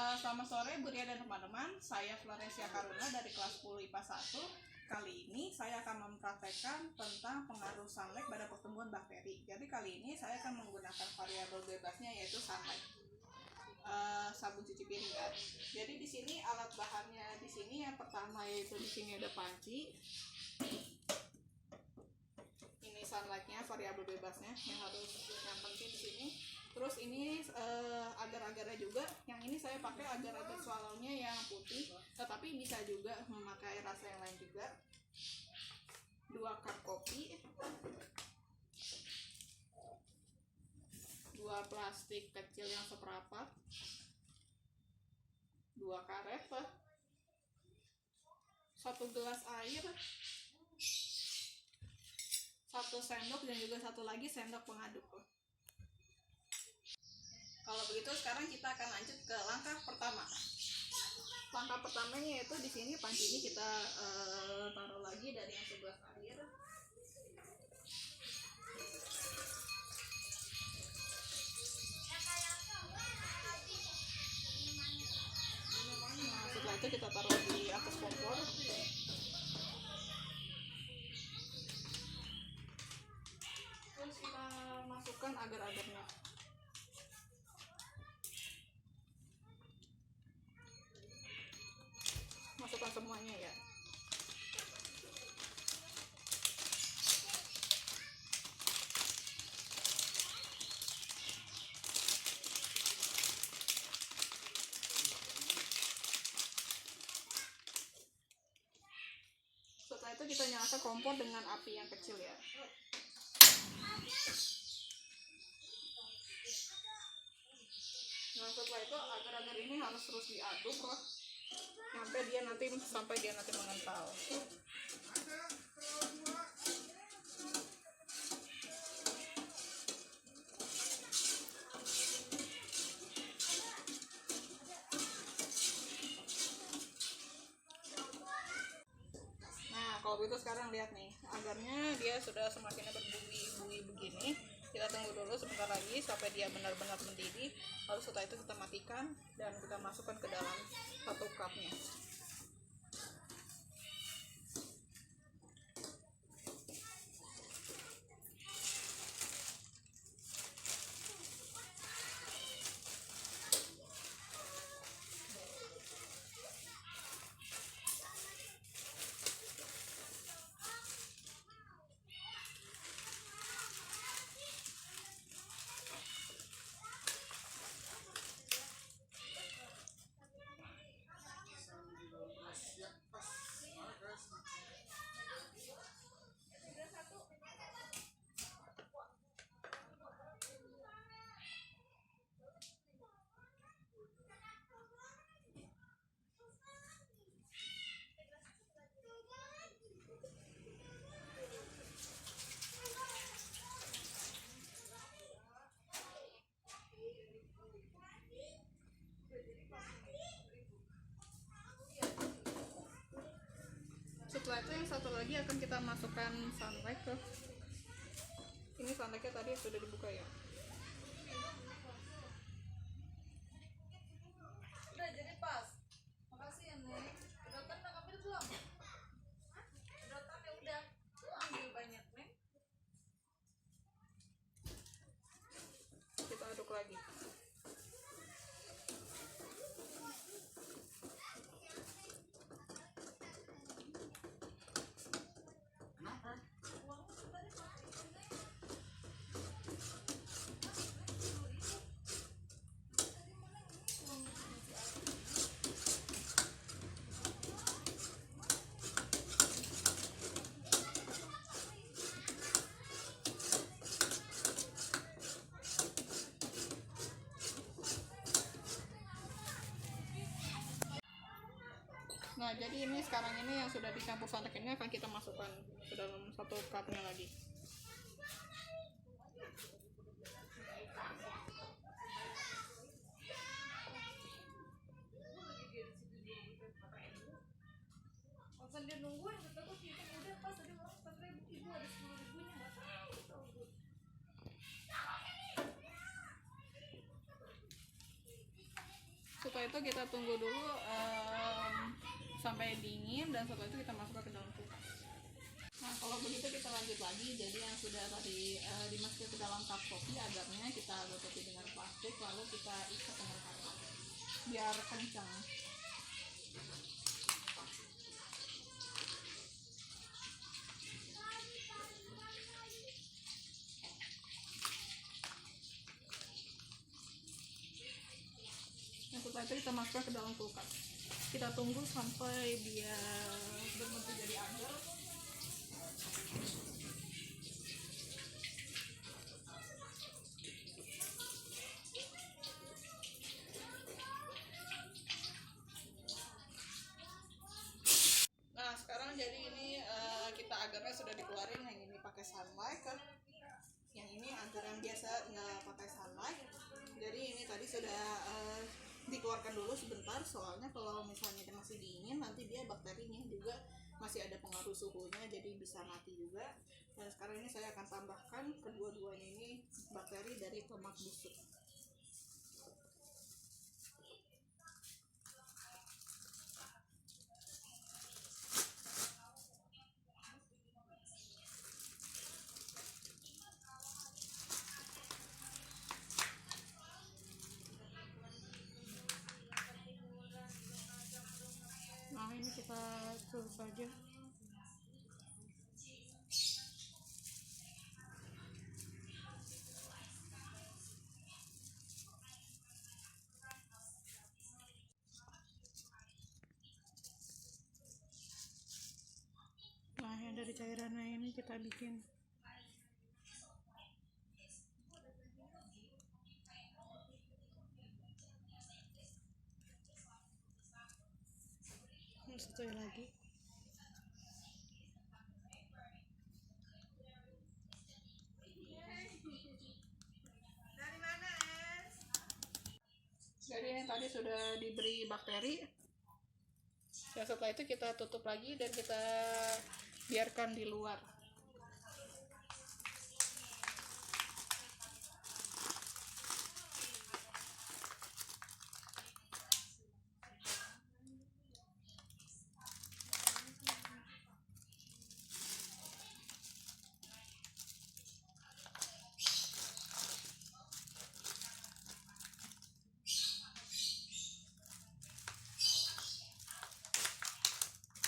Selamat sore Bu Ria dan teman-teman, saya Florencia Karuna dari kelas 10 IPA 1. Kali ini saya akan mempraktekkan tentang pengaruh sunlight pada pertumbuhan bakteri. Jadi kali ini saya akan menggunakan variabel bebasnya yaitu sunlight. Sabun cuci piring kan. Jadi di sini alat bahannya di sini yang pertama yaitu di sini ada panci. Ini sunlightnya, variabel bebasnya yang penting di sini. Terus ini agar-agarnya juga, yang ini saya pakai agar-agar swallownya yang putih, tetapi bisa juga memakai rasa yang lain juga. 2 cup kopi, 2 plastik kecil yang seperempat, 2 karet, 1 gelas air, 1 sendok dan juga 1 lagi sendok pengaduk. Kalau begitu sekarang kita akan lanjut ke langkah pertama. Langkah pertamanya yaitu di sini panci ini kita taruh lagi dari yang sebelah air. Nah, setelah itu kita taruh di atas kompor. Terus kita masukkan agar-agarnya. Masukkan semuanya ya. Setelah itu kita nyalakan kompor dengan api yang kecil ya. Nah, setelah itu agar-agar ini harus terus diaduk loh, sampai dia nanti mengental. Nah, kalau begitu sekarang lihat nih, agarnya dia sudah semakin berbuih-buih begini. Kita tunggu dulu sebentar lagi sampai dia benar-benar mendidih. Lalu setelah itu kita matikan dan kita masukkan ke dalam 1 cupnya. Setelah itu yang satu lagi akan kita masukkan sunlight ke. Ini sunlightnya tadi sudah dibuka ya. Udah jadi pas. Makasih ya Neng. Sedotan udah ngambil belum? Sedotan ya udah. Ambil banyak Neng. Kita aduk lagi. Nah, jadi ini sekarang ini yang sudah dicampur sunlight ini akan kita masukkan ke dalam 1 cupnya lagi. Sambil nungguin kita tuh udah pas tadi orang 4.000, ibu ada 10.000-nya nggak tahu. Setelah setelah itu kita tunggu dulu sampai dingin, dan setelah itu kita masukkan ke dalam kulkas. Nah, kalau begitu kita lanjut lagi. Jadi yang sudah tadi dimasukkan ke dalam cup kopi, agarnya kita tutupi dengan plastik, lalu kita ikat dengan karet biar kencang. Nah, setelah itu kita masukkan ke dalam kulkas. Kita tunggu sampai dia berbentuk jadi agar. Nah, sekarang jadi ini kita agarnya sudah dikeluarin. Yang ini pakai sunlight kan, yang ini agar yang biasa nggak pakai sunlight. Jadi ini tadi sudah dikeluarkan dulu sebentar, soalnya kalau misalnya dia masih dingin nanti dia bakterinya juga masih ada pengaruh suhunya, jadi bisa mati juga. Dan sekarang ini saya akan tambahkan kedua-duanya ini bakteri dari tomat busuk. Nah, ini kita tutup saja. Nah, yang dari cairannya ini kita bikin. Satu lagi. Jadi ini tadi sudah diberi bakteri. Dan setelah itu kita tutup lagi dan kita biarkan di luar.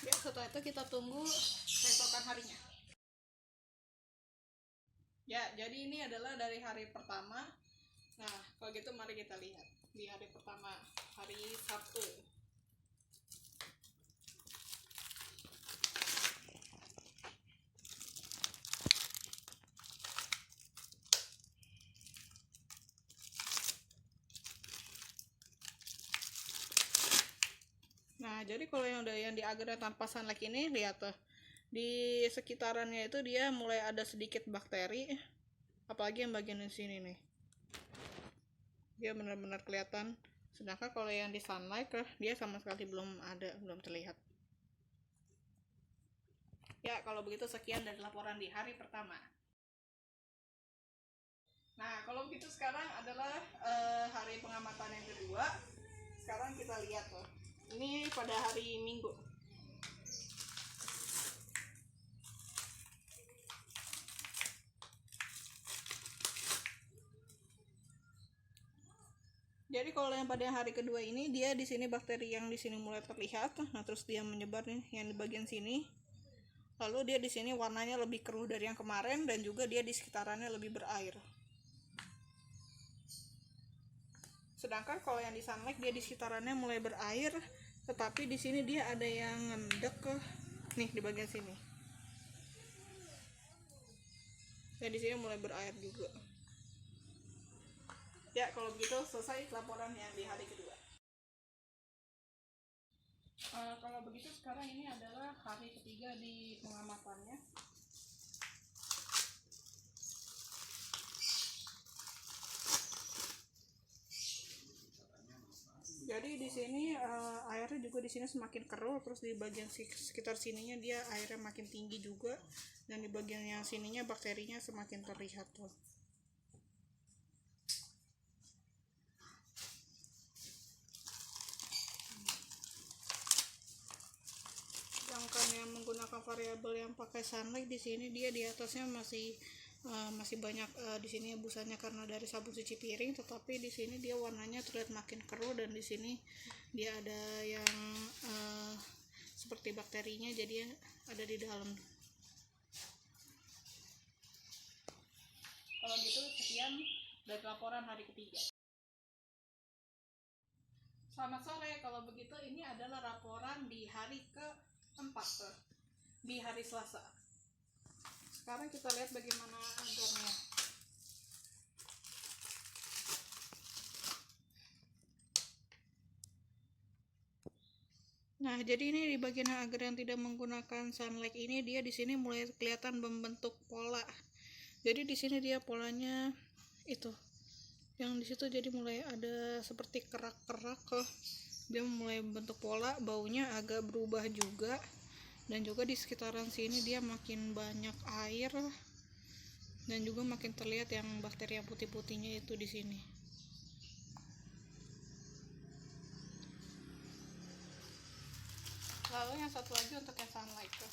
Ya, setelah itu kita tunggu keesokan harinya. Ya, jadi ini adalah dari hari pertama. Nah, kalau gitu mari kita lihat di hari pertama, hari Sabtu. Nah, jadi kalau yang di agar tanpa sunlight ini, lihat tuh, di sekitarannya itu dia mulai ada sedikit bakteri, apalagi yang bagian di sini nih, dia benar-benar kelihatan. Sedangkan kalau yang di sunlight dia sama sekali belum ada, belum terlihat. Ya, kalau begitu sekian dari laporan di hari pertama. Nah, kalau begitu sekarang adalah hari pengamatan yang kedua. Sekarang kita lihat tuh, ini pada hari Minggu. Jadi kalau yang pada hari kedua ini, dia di sini bakteri yang di sini mulai terlihat. Nah, terus dia menyebar nih yang di bagian sini. Lalu dia di sini warnanya lebih keruh dari yang kemarin, dan juga dia di sekitarannya lebih berair. Sedangkan kalau yang di sunlight dia di sekitarannya mulai berair, tetapi di sini dia ada yang ngendek nih di bagian sini. Dan di sini mulai berair juga. Ya, kalau begitu selesai laporan yang di hari kedua. Kalau begitu sekarang ini adalah hari ketiga di pengamatannya. Jadi di sini airnya juga di sini semakin keruh, terus di bagian sekitar sininya dia airnya makin tinggi juga, dan di bagian yang sininya bakterinya semakin terlihat tuh. variabel yang pakai sunlight di sini dia di atasnya masih banyak di sini busanya karena dari sabun cuci piring, tetapi di sini dia warnanya terlihat makin keruh, dan di sini dia ada yang seperti bakterinya, jadi ada di dalam. Kalau gitu sekian dari laporan hari ketiga. Selamat sore. Kalau begitu ini adalah laporan di hari keempat, di hari Selasa. Sekarang kita lihat bagaimana agarnya. Nah, jadi ini di bagian agar yang tidak menggunakan sunlight ini, dia di sini mulai kelihatan membentuk pola. Jadi di sini dia polanya itu. Yang di situ jadi mulai ada seperti kerak-kerak, dia mulai membentuk pola, baunya agak berubah juga, dan juga di sekitaran sini dia makin banyak air, dan juga makin terlihat yang bakteri yang putih-putihnya itu di sini. Lalu yang satu lagi untuk yang sunlight tuh.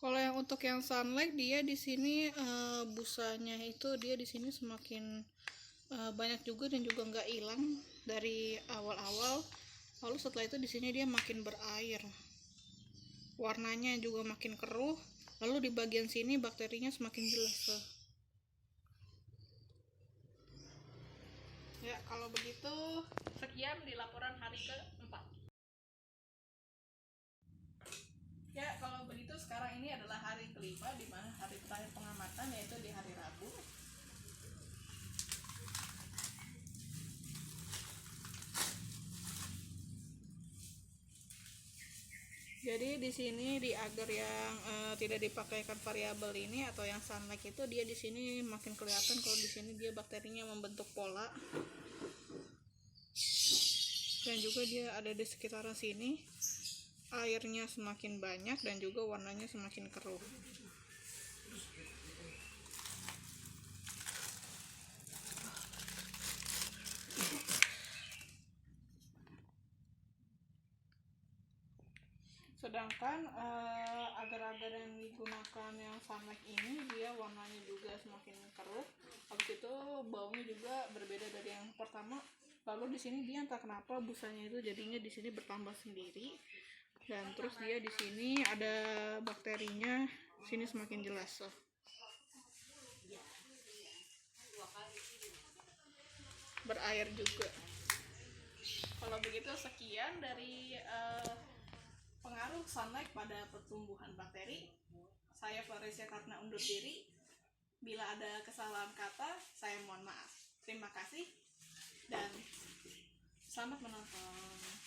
Kalau yang untuk yang sunlight, dia di sini busanya itu dia di sini semakin banyak juga, dan juga nggak hilang dari awal-awal. Lalu setelah itu di sini dia makin berair, warnanya juga makin keruh. Lalu di bagian sini bakterinya semakin jelas tuh. Ya, kalau begitu sekian di laporan hari keempat. Ya, kalau begitu sekarang ini adalah hari kelima, di mana hari terakhir pengamatan yaitu di hari Rabu. Jadi di sini di agar yang tidak dipakaikan variabel ini atau yang sunlight itu, dia di sini makin kelihatan kalau di sini dia bakterinya membentuk pola, dan juga dia ada di sekitaran sini, airnya semakin banyak dan juga warnanya semakin keruh. Sedangkan agar-agar yang digunakan yang sunlight ini, dia warnanya juga semakin keruh. Habis itu baunya juga berbeda dari yang pertama. Lalu di sini dia entah kenapa busanya itu jadinya di sini bertambah sendiri, dan terus dia di sini ada bakterinya, sini semakin jelas. Berair juga. Kalau begitu sekian dari pengaruh sunlight pada pertumbuhan bakteri. Saya Floresia Karna undur diri. Bila ada kesalahan kata, saya mohon maaf. Terima kasih dan selamat menonton.